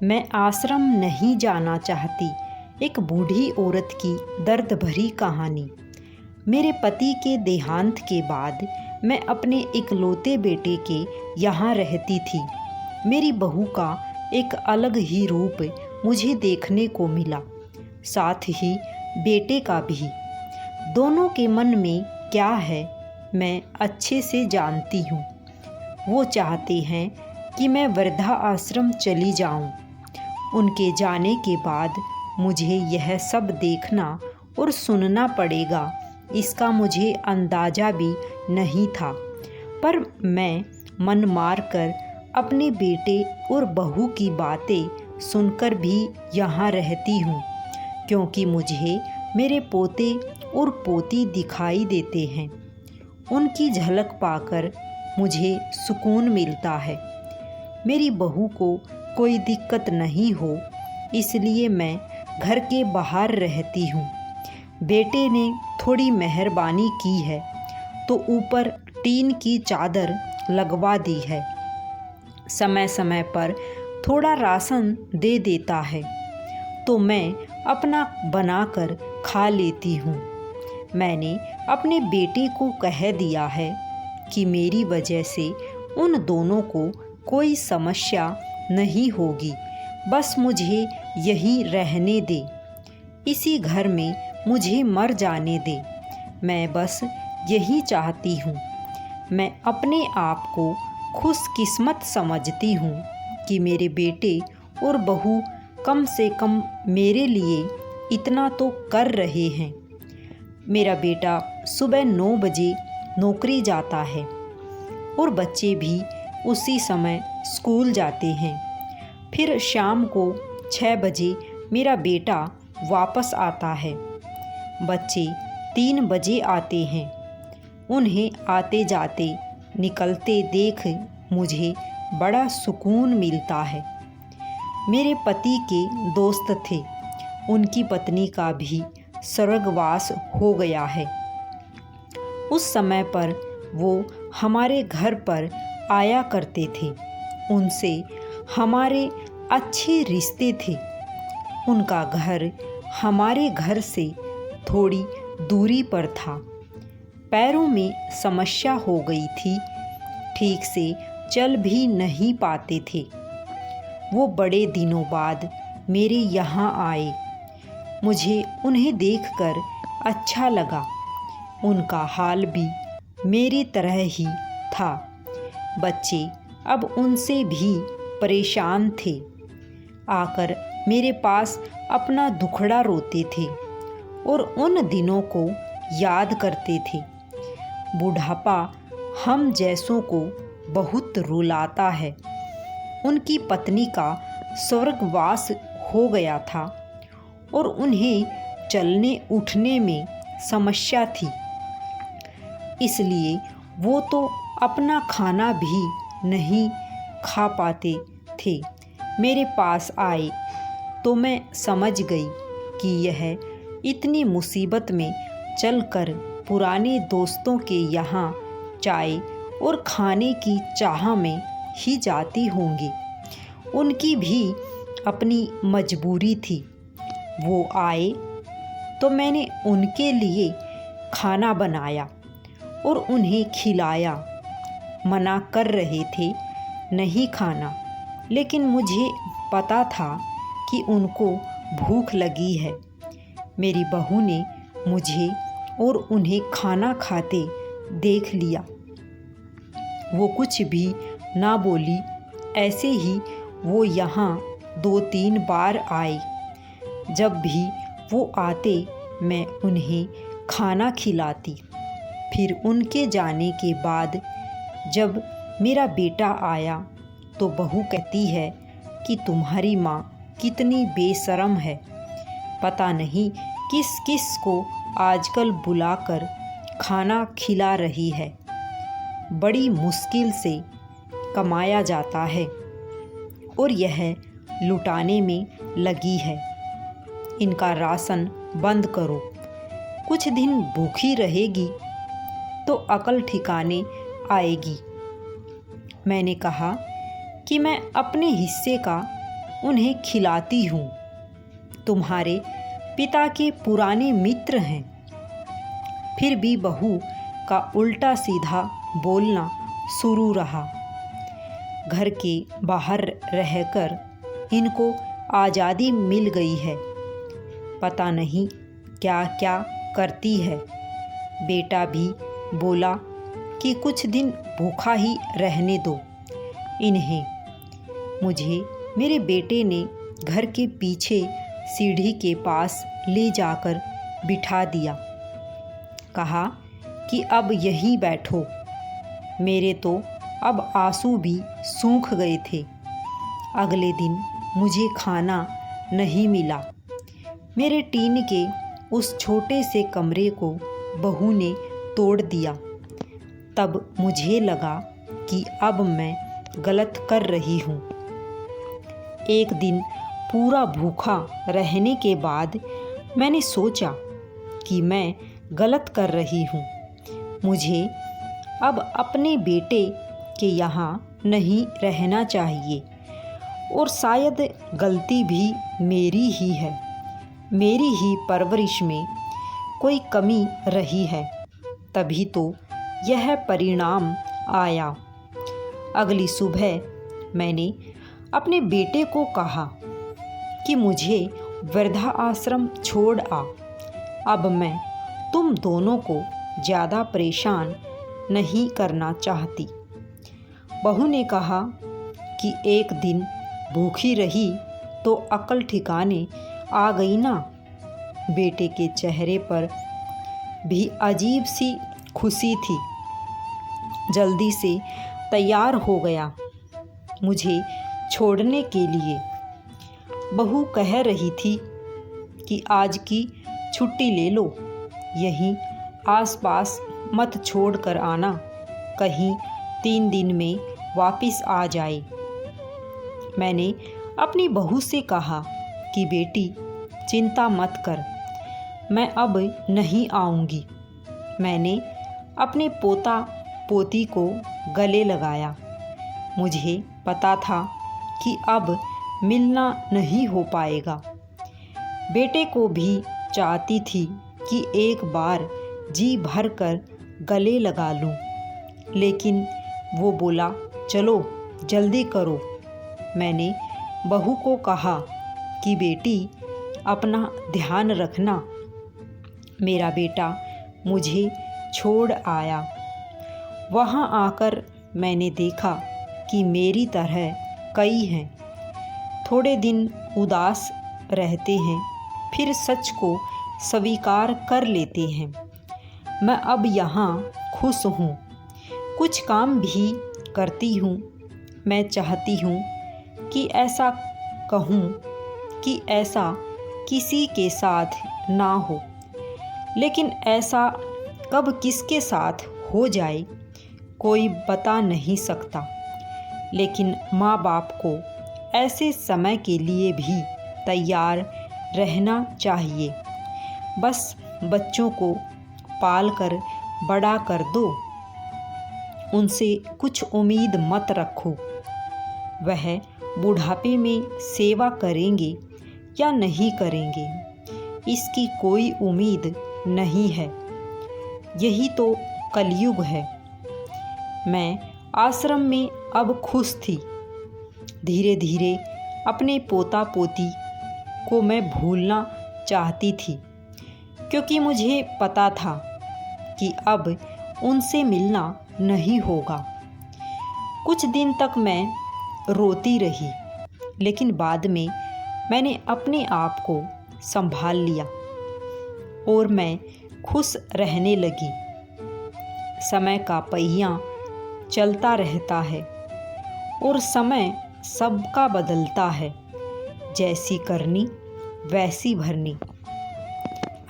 मैं आश्रम नहीं जाना चाहती। एक बूढ़ी औरत की दर्द भरी कहानी। मेरे पति के देहांत के बाद मैं अपने इकलौते बेटे के यहाँ रहती थी। मेरी बहू का एक अलग ही रूप मुझे देखने को मिला, साथ ही बेटे का भी। दोनों के मन में क्या है मैं अच्छे से जानती हूँ। वो चाहते हैं कि मैं वृद्धा आश्रम चली जाऊँ। उनके जाने के बाद मुझे यह सब देखना और सुनना पड़ेगा, इसका मुझे अंदाज़ा भी नहीं था। पर मैं मन मार कर अपने बेटे और बहू की बातें सुनकर भी यहाँ रहती हूँ, क्योंकि मुझे मेरे पोते और पोती दिखाई देते हैं। उनकी झलक पाकर मुझे सुकून मिलता है। मेरी बहू को कोई दिक्कत नहीं हो, इसलिए मैं घर के बाहर रहती हूँ। बेटे ने थोड़ी मेहरबानी की है तो ऊपर टीन की चादर लगवा दी है। समय समय पर थोड़ा राशन दे देता है तो मैं अपना बनाकर खा लेती हूँ। मैंने अपने बेटे को कह दिया है कि मेरी वजह से उन दोनों को कोई समस्या नहीं होगी, बस मुझे यहीं रहने दे, इसी घर में मुझे मर जाने दे। मैं बस यही चाहती हूँ। मैं अपने आप को खुशकिस्मत समझती हूँ कि मेरे बेटे और बहू कम से कम मेरे लिए इतना तो कर रहे हैं। मेरा बेटा सुबह 9 बजे नौकरी जाता है और बच्चे भी उसी समय स्कूल जाते हैं। फिर शाम को 6 बजे मेरा बेटा वापस आता है। बच्चे 3 बजे आते हैं। उन्हें आते जाते निकलते देख मुझे बड़ा सुकून मिलता है। मेरे पति के दोस्त थे, उनकी पत्नी का भी स्वर्गवास हो गया है। उस समय पर वो हमारे घर पर आया करते थे। उनसे हमारे अच्छे रिश्ते थे। उनका घर हमारे घर से थोड़ी दूरी पर था। पैरों में समस्या हो गई थी, ठीक से चल भी नहीं पाते थे। वो बड़े दिनों बाद मेरे यहाँ आए। मुझे उन्हें देखकर अच्छा लगा। उनका हाल भी मेरी तरह ही था। बच्चे अब उनसे भी परेशान थे। आकर मेरे पास अपना दुखड़ा रोते थे और उन दिनों को याद करते थे। बुढ़ापा हम जैसों को बहुत रुलाता है। उनकी पत्नी का स्वर्गवास हो गया था और उन्हें चलने उठने में समस्या थी, इसलिए वो तो अपना खाना भी नहीं खा पाते थे। मेरे पास आए तो मैं समझ गई कि यह इतनी मुसीबत में चलकर पुराने दोस्तों के यहाँ चाय और खाने की चाह में ही जाती होंगी। उनकी भी अपनी मजबूरी थी। वो आए तो मैंने उनके लिए खाना बनाया और उन्हें खिलाया। मना कर रहे थे नहीं खाना, लेकिन मुझे पता था कि उनको भूख लगी है। मेरी बहू ने मुझे और उन्हें खाना खाते देख लिया। वो कुछ भी ना बोली। ऐसे ही वो यहाँ 2-3 बार आए। जब भी वो आते मैं उन्हें खाना खिलाती। फिर उनके जाने के बाद जब मेरा बेटा आया तो बहू कहती है कि तुम्हारी माँ कितनी बेशर्म है, पता नहीं किस किस को आजकल बुलाकर खाना खिला रही है। बड़ी मुश्किल से कमाया जाता है और यह लुटाने में लगी है। इनका राशन बंद करो। कुछ दिन भूखी रहेगी तो अकल ठिकाने आएगी। मैंने कहा कि मैं अपने हिस्से का उन्हें खिलाती हूँ। तुम्हारे पिता के पुराने मित्र हैं। फिर भी बहू का उल्टा सीधा बोलना शुरू रहा। घर के बाहर रहकर इनको आज़ादी मिल गई है, पता नहीं क्या क्या करती है। बेटा भी बोला कि कुछ दिन भूखा ही रहने दो इन्हें। मुझे मेरे बेटे ने घर के पीछे सीढ़ी के पास ले जाकर बिठा दिया। कहा कि अब यहीं बैठो। मेरे तो अब आंसू भी सूख गए थे। अगले दिन मुझे खाना नहीं मिला। मेरे टीन के उस छोटे से कमरे को बहू ने तोड़ दिया। तब मुझे लगा कि अब मैं गलत कर रही हूँ। एक दिन पूरा भूखा रहने के बाद मैंने सोचा कि मैं गलत कर रही हूँ। मुझे अब अपने बेटे के यहाँ नहीं रहना चाहिए और शायद गलती भी मेरी ही है। मेरी ही परवरिश में कोई कमी रही है, तभी तो यह परिणाम आया। अगली सुबह मैंने अपने बेटे को कहा कि मुझे वृद्धा आश्रम छोड़ आ। अब मैं तुम दोनों को ज़्यादा परेशान नहीं करना चाहती। बहू ने कहा कि एक दिन भूखी रही तो अक्ल ठिकाने आ गई ना। बेटे के चेहरे पर भी अजीब सी खुशी थी। जल्दी से तैयार हो गया मुझे छोड़ने के लिए। बहू कह रही थी कि आज की छुट्टी ले लो, यहीं आसपास मत छोड़ कर आना, कहीं 3 दिन में वापस आ जाए। मैंने अपनी बहू से कहा कि बेटी चिंता मत कर, मैं अब नहीं आऊँगी। मैंने अपने पोता पोती को गले लगाया। मुझे पता था कि अब मिलना नहीं हो पाएगा। बेटे को भी चाहती थी कि एक बार जी भर कर गले लगा लूं, लेकिन वो बोला चलो जल्दी करो। मैंने बहू को कहा कि बेटी अपना ध्यान रखना। मेरा बेटा मुझे छोड़ आया। वहाँ आकर मैंने देखा कि मेरी तरह कई हैं। थोड़े दिन उदास रहते हैं, फिर सच को स्वीकार कर लेते हैं। मैं अब यहाँ खुश हूँ, कुछ काम भी करती हूँ। मैं चाहती हूँ कि ऐसा कहूँ कि ऐसा किसी के साथ ना हो, लेकिन ऐसा कब किसके साथ हो जाए कोई बता नहीं सकता। लेकिन माँ बाप को ऐसे समय के लिए भी तैयार रहना चाहिए। बस बच्चों को पाल कर बड़ा कर दो, उनसे कुछ उम्मीद मत रखो। वह बुढ़ापे में सेवा करेंगे या नहीं करेंगे, इसकी कोई उम्मीद नहीं है। यही तो कलयुग है। मैं आश्रम में अब खुश थी। धीरे धीरे अपने पोता पोती को मैं भूलना चाहती थी, क्योंकि मुझे पता था कि अब उनसे मिलना नहीं होगा। कुछ दिन तक मैं रोती रही, लेकिन बाद में मैंने अपने आप को संभाल लिया और मैं खुश रहने लगी। समय का पहिया चलता रहता है और समय सबका बदलता है, जैसी करनी वैसी भरनी।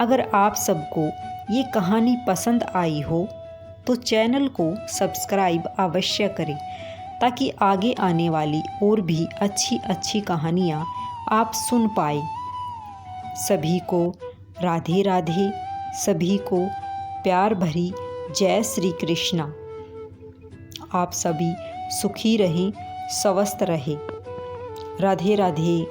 अगर आप सबको ये कहानी पसंद आई हो तो चैनल को सब्सक्राइब अवश्य करें, ताकि आगे आने वाली और भी अच्छी अच्छी कहानियाँ आप सुन पाए। सभी को राधे राधे, सभी को प्यार भरी जय श्री कृष्णा। आप सभी सुखी रहें, स्वस्थ रहें। राधे राधे।